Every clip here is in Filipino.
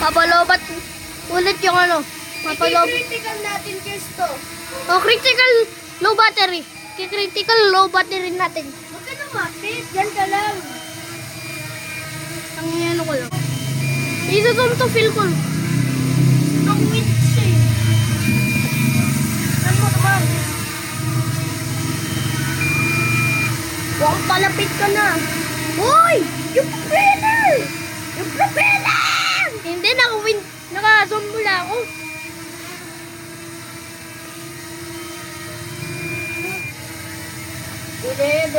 Papalobat ulit yung ano. Papalobat. I-critical natin guys to. Oh, critical low battery. Critical low battery natin. Huwag ka lumapit. Yan ka lang. Ang ano ko lang. Isuzoom to feel ko. Ang winch eh. Ano mo naman? Huwag palapit ka na. Uy! Yung propeller! Yung propeller! Hindi, naka-zoom mula ako. $11.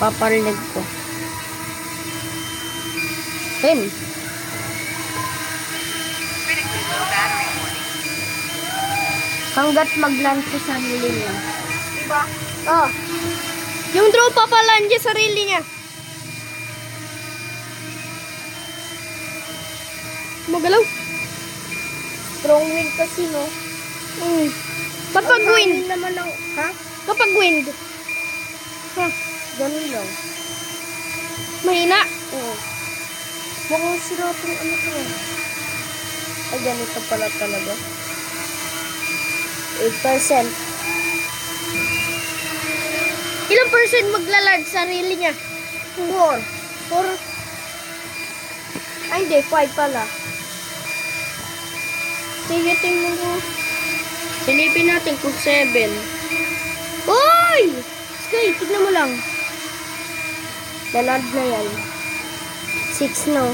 Paparinig ko. 10. Hanggat mag-land sa sarili niya. Diba? Oh. Yung drone papaland niya sarili niya. Magalaw. Strong wind kasi, no? Kapag Ang wind. hangin naman ang... Ha? Kapag wind. Ha? Ganun lang. Mahina. Oo. Mukhang sirapong ano to. Ay, ganito pala talaga. 8%. Ilang percent maglalad sarili niya? 4. Ay, hindi. 5 pala. Sige, tingnan ko. Silipin natin kung 7. Uy! Sky, tignan mo lang. Lalad na yan. 6 no.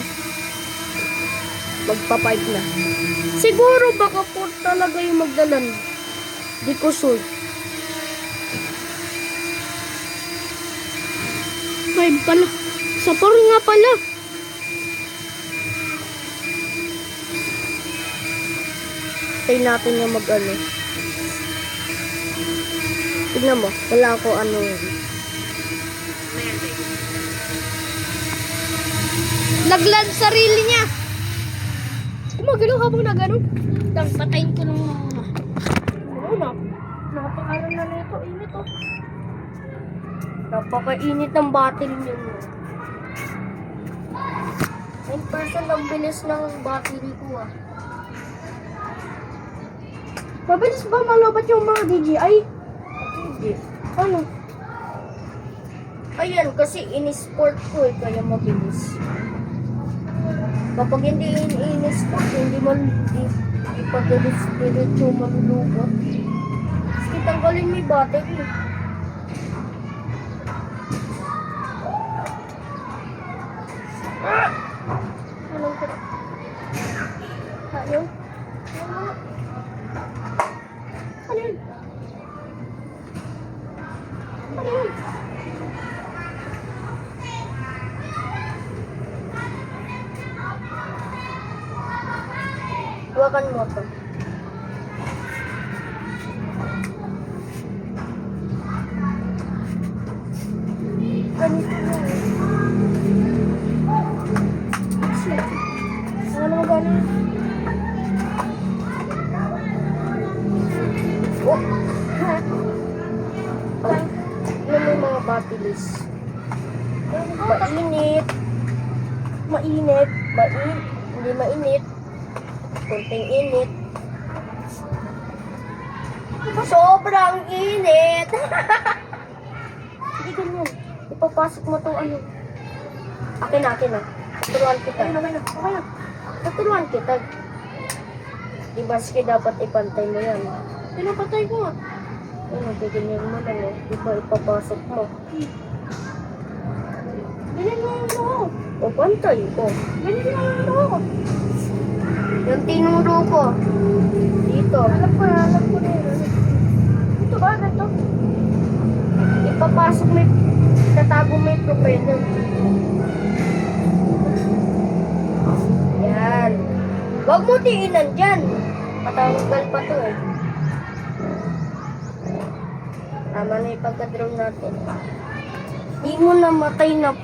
Magpa 5 na. Siguro baka 4 talaga yung magdalan. Di ko sure. 5 pala. Sa 4 nga pala. Tayo natin yung mag-ano. Tignan mo. Wala ako ano. Nagland sarili niya. Gumagalaw habang nagano. Tapos patayin ko ng mga. Oo na. Napakalan na nito. Init oh. Napakainit ng battery niyo. 9% ang bilis ng battery ko ah. Mabilis ba malobat yung mga DJI? Hindi. Ano? Ayan, kasi in-sport ko eh, kaya mabilis. Kapag hindi in-sport, hindi pa diretso malulubot. Sige, tanggalin mo yung battery. Anong ka? Ayaw? Ano yun? Ano yun? Huwakan mo to. Ganito mo. Shit. Ano ba na? Oh. Oh. Yan yung mga batteries. Mainit. Hindi mainit. Kunting init. Sobrang init. Hindi ganyan. Ipapasok mo itong ano. Akin na. Tuturuan kita. Okay na. Tuturuan kita. Diba sige dapat ipantay mo yan. Pinapatay ko nga. Ano, giganyan mo lang eh. Diba ipapasok mo. Ganyan lang yung ako. O pantay. O. Ganyan lang yung ako. Yung tinuro ko. Dito. Alam ko na yun. Ito ba? Ito? Ipapasok mo tatago mo yung propeller. Yan. Huwag mo tiinan dyan. Patanggal pa to eh. Tama na yung pagka-drone natin. Di mo namatay na